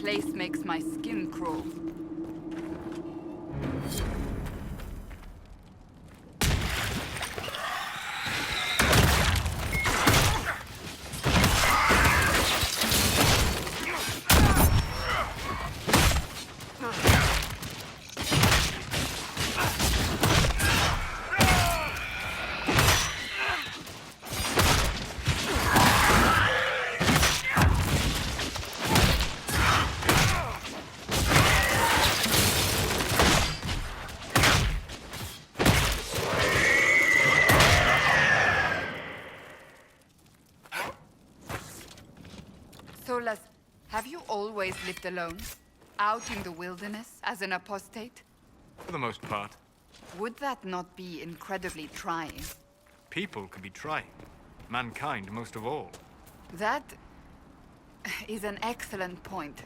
place makes my skin crawl. Solas, have you always lived alone? Out in the wilderness as an apostate? For the most part. Would that not be incredibly trying? People can be trying. Mankind most of all. That is an excellent point.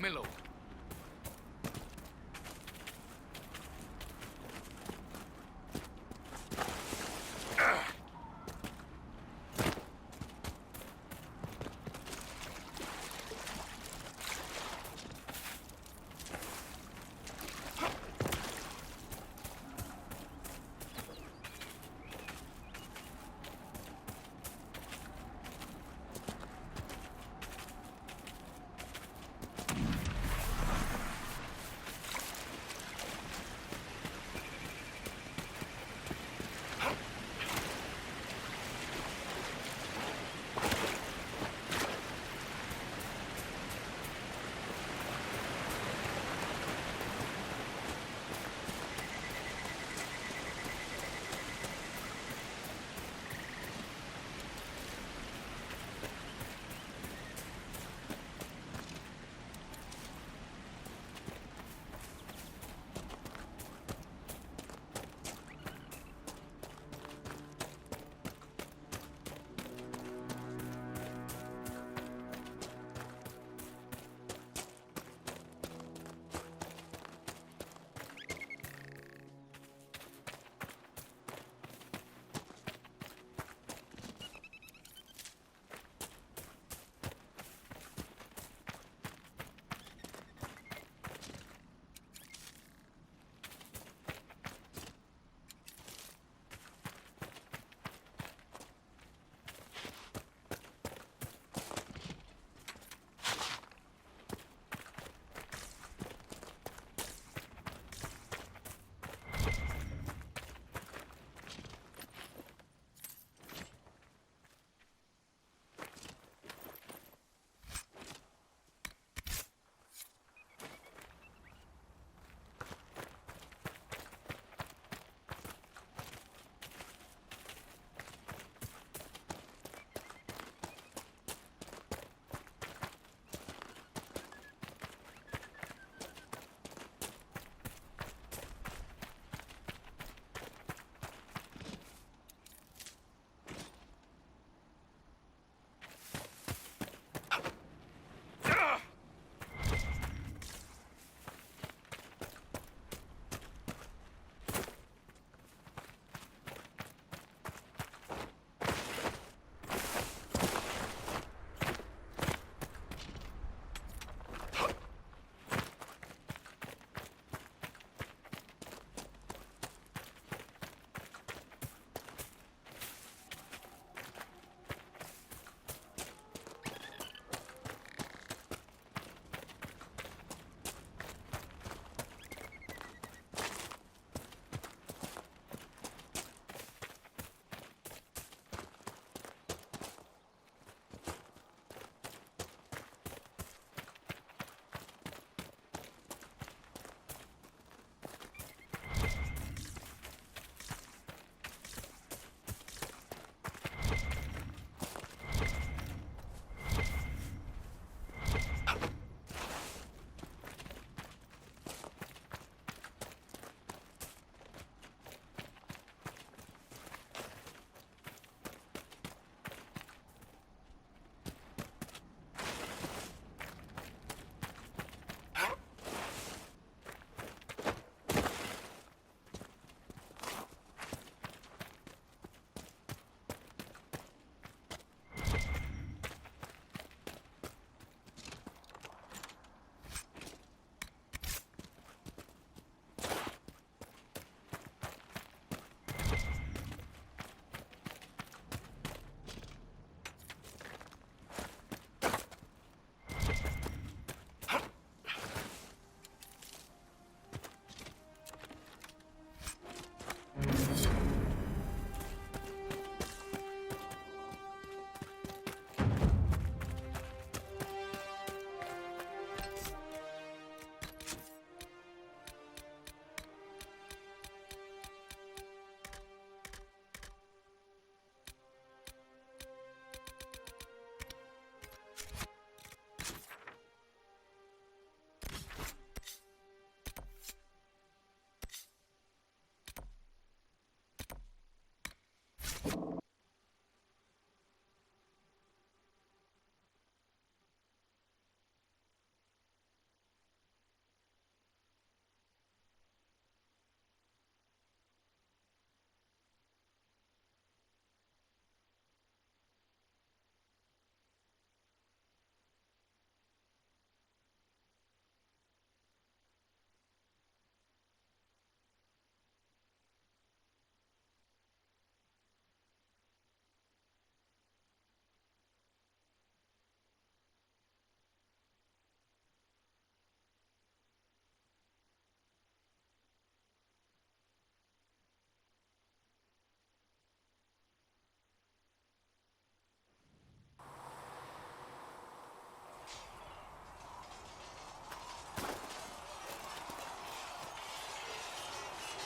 Milo,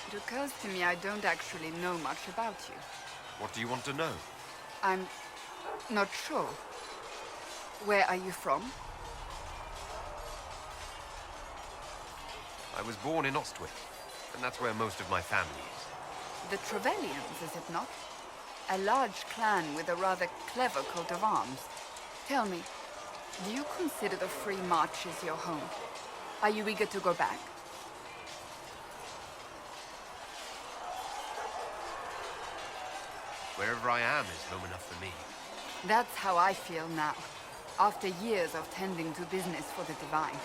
It occurs to me I don't actually know much about you. What do you want to know? I'm not sure. Where are you from? I was born in Ostwick, and that's where most of my family is. The Trevellians, is it not? A large clan with a rather clever coat of arms. Tell me, do you consider the Free Marches your home? Are you eager to go back? Wherever I am is home enough for me. That's how I feel now, after years of tending to business for the Divine.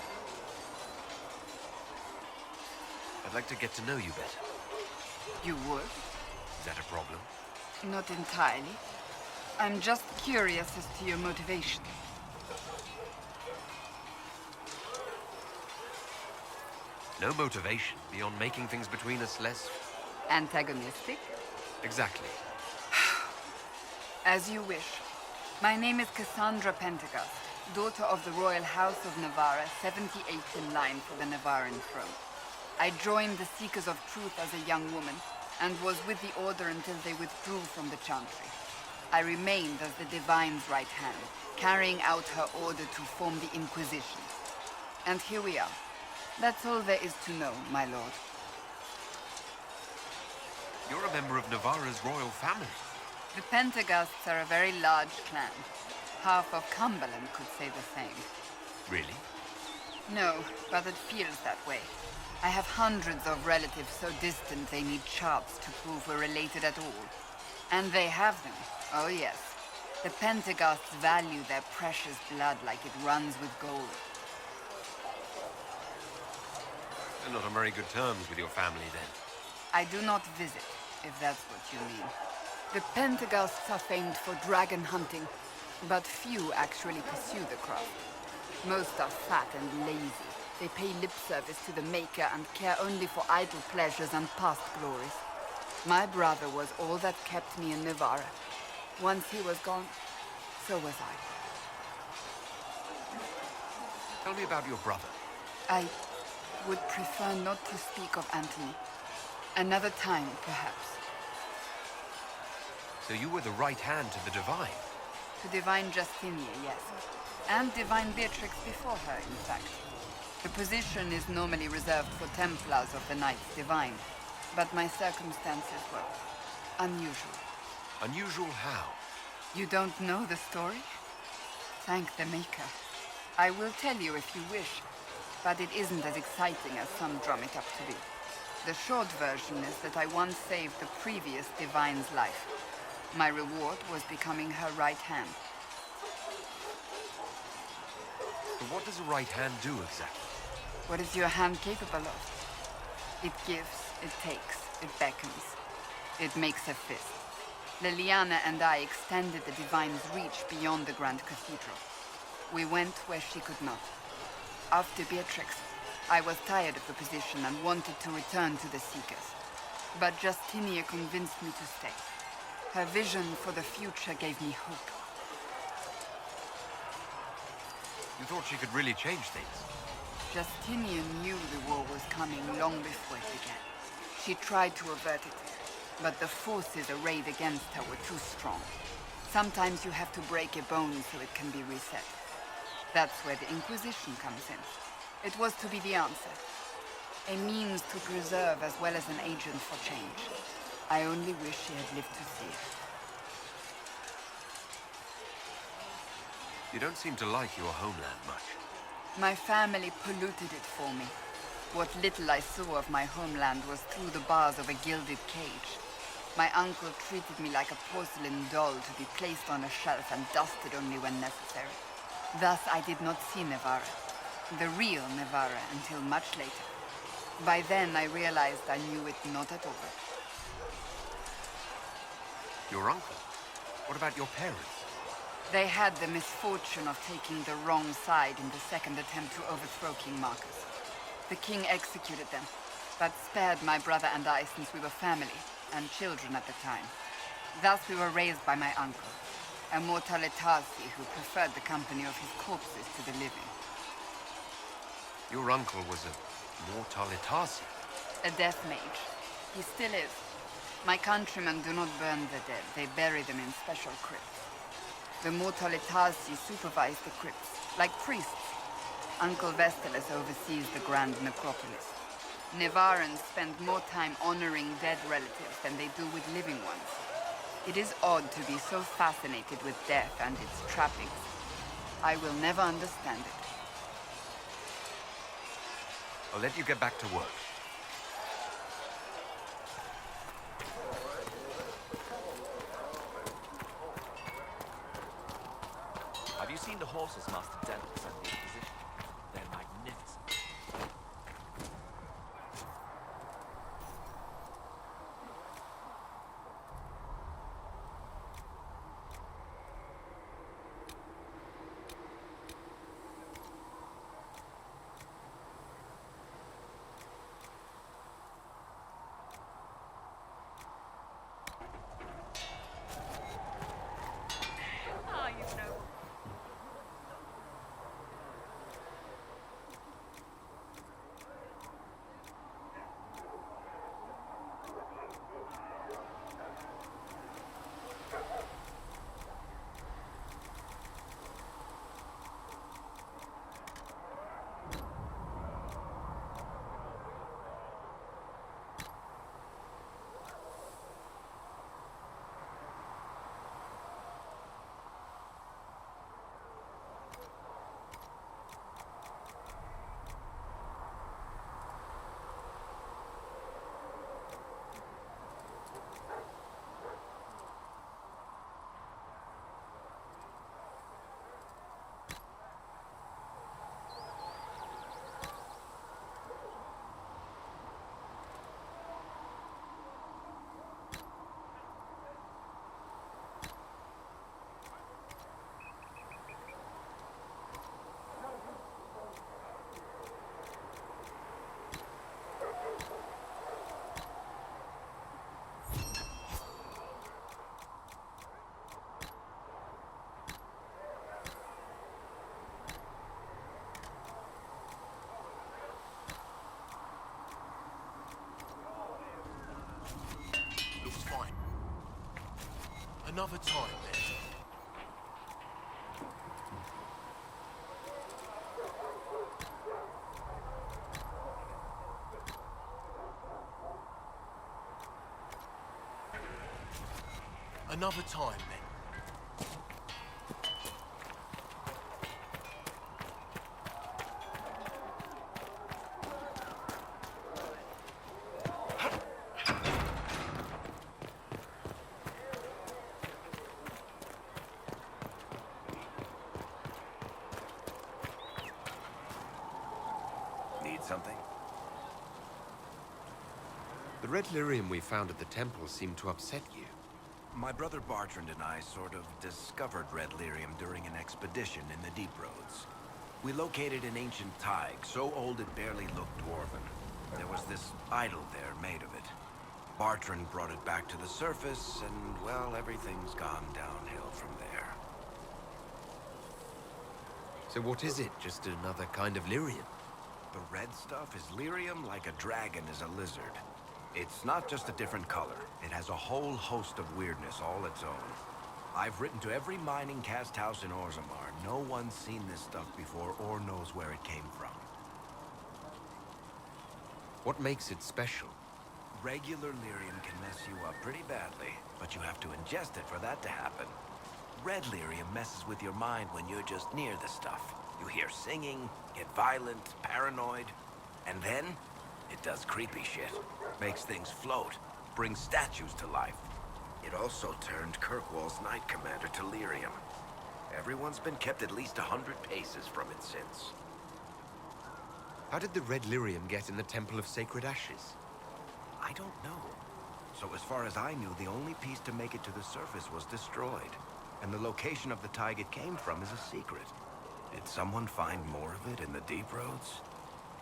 I'd like to get to know you better. You would? Is that a problem? Not entirely. I'm just curious as to your motivation. No motivation beyond making things between us less... Antagonistic? Exactly. As you wish. My name is Cassandra Pentecost, daughter of the Royal House of Navarra, 78th in line for the Navarran throne. I joined the Seekers of Truth as a young woman, and was with the Order until they withdrew from the Chantry. I remained as the Divine's right hand, carrying out her order to form the Inquisitions. And here we are. That's all there is to know, my lord. You're a member of Navarra's royal family. The Pentecosts are a very large clan. Half of Cumberland could say the same. Really? No, but it feels that way. I have hundreds of relatives so distant they need charts to prove we're related at all. And they have them. Oh yes. The Pentecosts value their precious blood like it runs with gold. You're not on very good terms with your family, then. I do not visit, if that's what you mean. The Pentecosts are famed for dragon hunting, but few actually pursue the craft. Most are fat and lazy. They pay lip service to the Maker and care only for idle pleasures and past glories. My brother was all that kept me in Navarra. Once he was gone, so was I. Tell me about your brother. I would prefer not to speak of Anthony. Another time, perhaps. So you were the right hand to the Divine? To Divine Justinia, yes. And Divine Beatrix before her, in fact. The position is normally reserved for Templars of the Knights Divine, but my circumstances were unusual. Unusual how? You don't know the story? Thank the Maker. I will tell you if you wish, but it isn't as exciting as some drum it up to be. The short version is that I once saved the previous Divine's life. My reward was becoming her right hand. But what does a right hand do exactly? What is your hand capable of? It gives, it takes, it beckons. It makes a fist. Liliana and I extended the Divine's reach beyond the Grand Cathedral. We went where she could not. After Beatrix, I was tired of the position and wanted to return to the Seekers. But Justinia convinced me to stay. Her vision for the future gave me hope. You thought she could really change things? Justinian knew the war was coming long before it began. She tried to avert it, but the forces arrayed against her were too strong. Sometimes you have to break a bone so it can be reset. That's where the Inquisition comes in. It was to be the answer. A means to preserve as well as an agent for change. I only wish she had lived to see it. You don't seem to like your homeland much. My family polluted it for me. What little I saw of my homeland was through the bars of a gilded cage. My uncle treated me like a porcelain doll to be placed on a shelf and dusted only when necessary. Thus I did not see Navarra, the real Navarra, until much later. By then I realized I knew it not at all. Your uncle? What about your parents? They had the misfortune of taking the wrong side in the second attempt to overthrow King Marcus. The king executed them, but spared my brother and I since we were family, and children at the time. Thus we were raised by my uncle, a mortalitasi who preferred the company of his corpses to the living. Your uncle was a mortalitasi? A death mage. He still is. My countrymen do not burn the dead. They bury them in special crypts. The Mortalitasi supervise the crypts, like priests. Uncle Vestalis oversees the grand necropolis. Nevarans spend more time honoring dead relatives than they do with living ones. It is odd to be so fascinated with death and its trappings. I will never understand it. I'll let you get back to work. Have you seen the horses Master Denton sent the Inquisition? They're magnificent. Another time, then. Another time, then. Need something? The red lyrium we found at the temple seemed to upset you. My brother Bartrand and I sort of discovered red lyrium during an expedition in the deep roads. We located an ancient thaig, so old it barely looked dwarven. There was this idol there made of it. Bartrand brought it back to the surface, and, well, everything's gone downhill from there. So what is it? Just another kind of lyrium? The red stuff is lyrium like a dragon is a lizard. It's not just a different color. It has a whole host of weirdness all its own. I've written to every mining cast house in Orzammar. No one's seen this stuff before or knows where it came from. What makes it special? Regular lyrium can mess you up pretty badly, but you have to ingest it for that to happen. Red lyrium messes with your mind when you're just near the stuff. You hear singing, get violent, paranoid, and then it does creepy shit. Makes things float, brings statues to life. It also turned Kirkwall's Knight Commander to lyrium. Everyone's been kept at least 100 paces from it since. How did the red lyrium get in the Temple of Sacred Ashes? I don't know. So as far as I knew, the only piece to make it to the surface was destroyed. And the location of the thaig it came from is a secret. Did someone find more of it in the deep roads?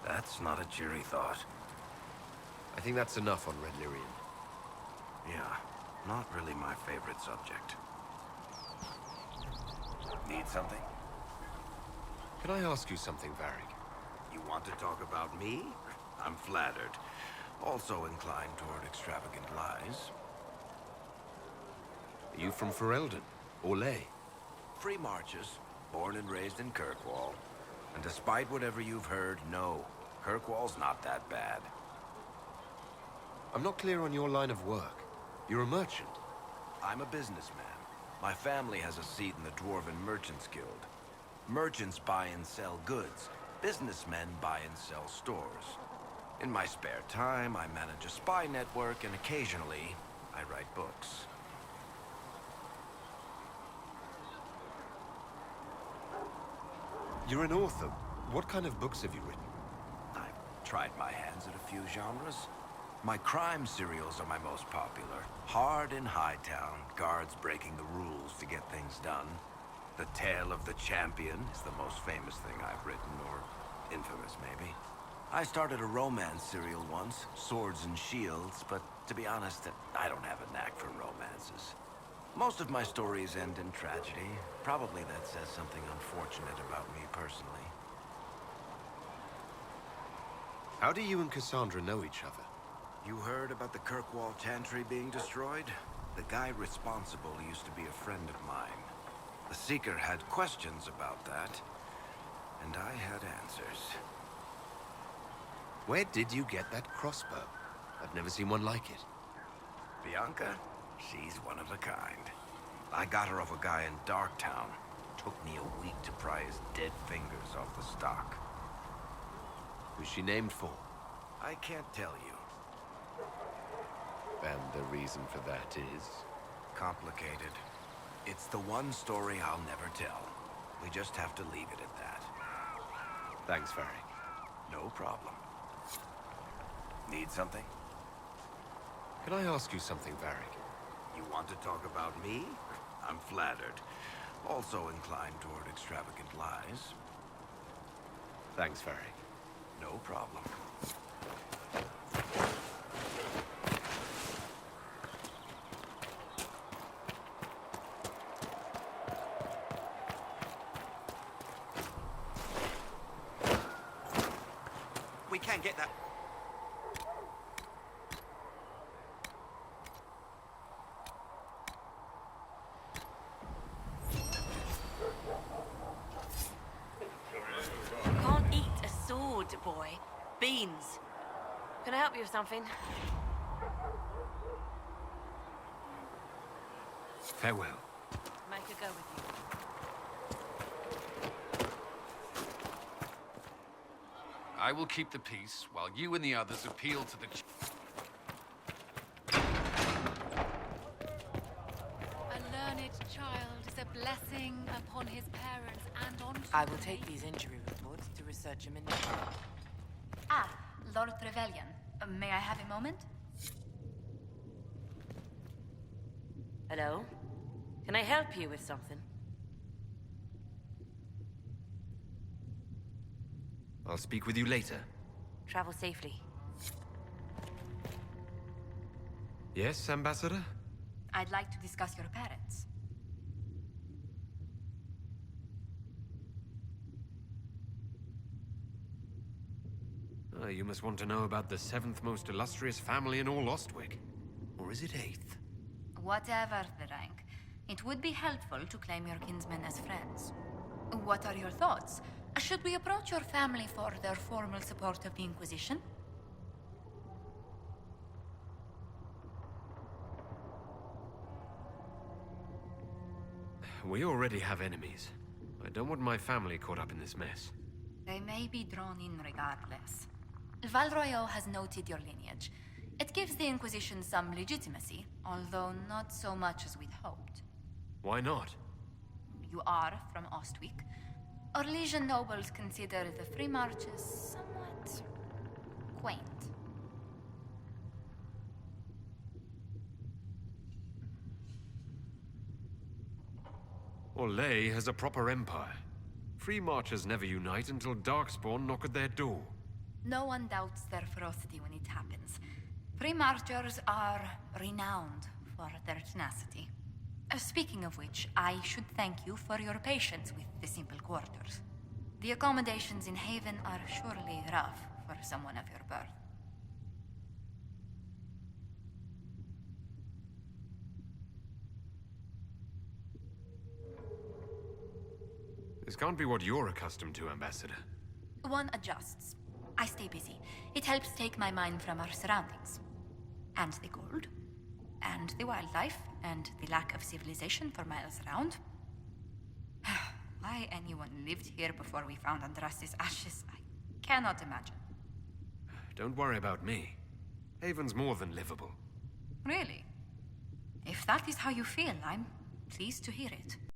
That's not a cheery thought. I think that's enough on red lyrium. Yeah, not really my favorite subject. Need something? Can I ask you something, Varric? You want to talk about me? I'm flattered. Also inclined toward extravagant lies. Are you from Ferelden? Or Ley? Free marches, born and raised in Kirkwall. And despite whatever you've heard, no, Kirkwall's not that bad. I'm not clear on your line of work. You're a merchant. I'm a businessman. My family has a seat in the Dwarven Merchants Guild. Merchants buy and sell goods. Businessmen buy and sell stores. In my spare time, I manage a spy network, and occasionally, I write books. You're an author. What kind of books have you written? I've tried my hands at a few genres. My crime serials are my most popular. Hard in Hightown, guards breaking the rules to get things done. The Tale of the Champion is the most famous thing I've written, or infamous maybe. I started a romance serial once, Swords and Shields, but to be honest, I don't have a knack for romances. Most of my stories end in tragedy. Probably that says something unfortunate about me personally. How do you and Cassandra know each other? You heard about the Kirkwall Chantry being destroyed? The guy responsible used to be a friend of mine. The Seeker had questions about that, and I had answers. Where did you get that crossbow? I've never seen one like it. Bianca? She's one of a kind. I got her off a guy in Darktown. Took me a week to pry his dead fingers off the stock. Who's she named for? I can't tell you. And the reason for that is? Complicated. It's the one story I'll never tell. We just have to leave it at that. Thanks, Varric. No problem. Need something? Can I ask you something, Varric? You want to talk about me? I'm flattered. Also inclined toward extravagant lies. Thanks, Varric. No problem. We can't get that. Can't eat a sword, boy. Beans. Can I help you with something? Farewell. Make a go with you. I will keep the peace while you and the others appeal to the... A learned child is a blessing upon his parents and on... I will take these injury reports to research them in the... Ah, Lord Trevelyan. May I have a moment? Hello? Can I help you with something? I'll speak with you later. Travel safely. Yes, Ambassador? I'd like to discuss your parents. You must want to know about the 7th most illustrious family in all Ostwick. Or is it 8th? Whatever the rank, it would be helpful to claim your kinsmen as friends. What are your thoughts? Should we approach your family for their formal support of the Inquisition? We already have enemies. I don't want my family caught up in this mess. They may be drawn in regardless. Valroyo has noted your lineage. It gives the Inquisition some legitimacy, although not so much as we'd hoped. Why not? You are from Ostwick. Orlesian nobles consider the Free Marches somewhat quaint. Orlais has a proper empire. Free marchers never unite until Darkspawn knock at their door. No one doubts their ferocity when it happens. Free Marchers are renowned for their tenacity. Speaking of which, I should thank you for your patience with the simple quarters. The accommodations in Haven are surely rough for someone of your birth. This can't be what you're accustomed to, Ambassador. One adjusts. I stay busy. It helps take my mind from our surroundings. And the gold. And the wildlife. And the lack of civilization for miles around. Why anyone lived here before we found Andraste's ashes, I cannot imagine. Don't worry about me. Haven's more than livable. Really? If that is how you feel, I'm pleased to hear it.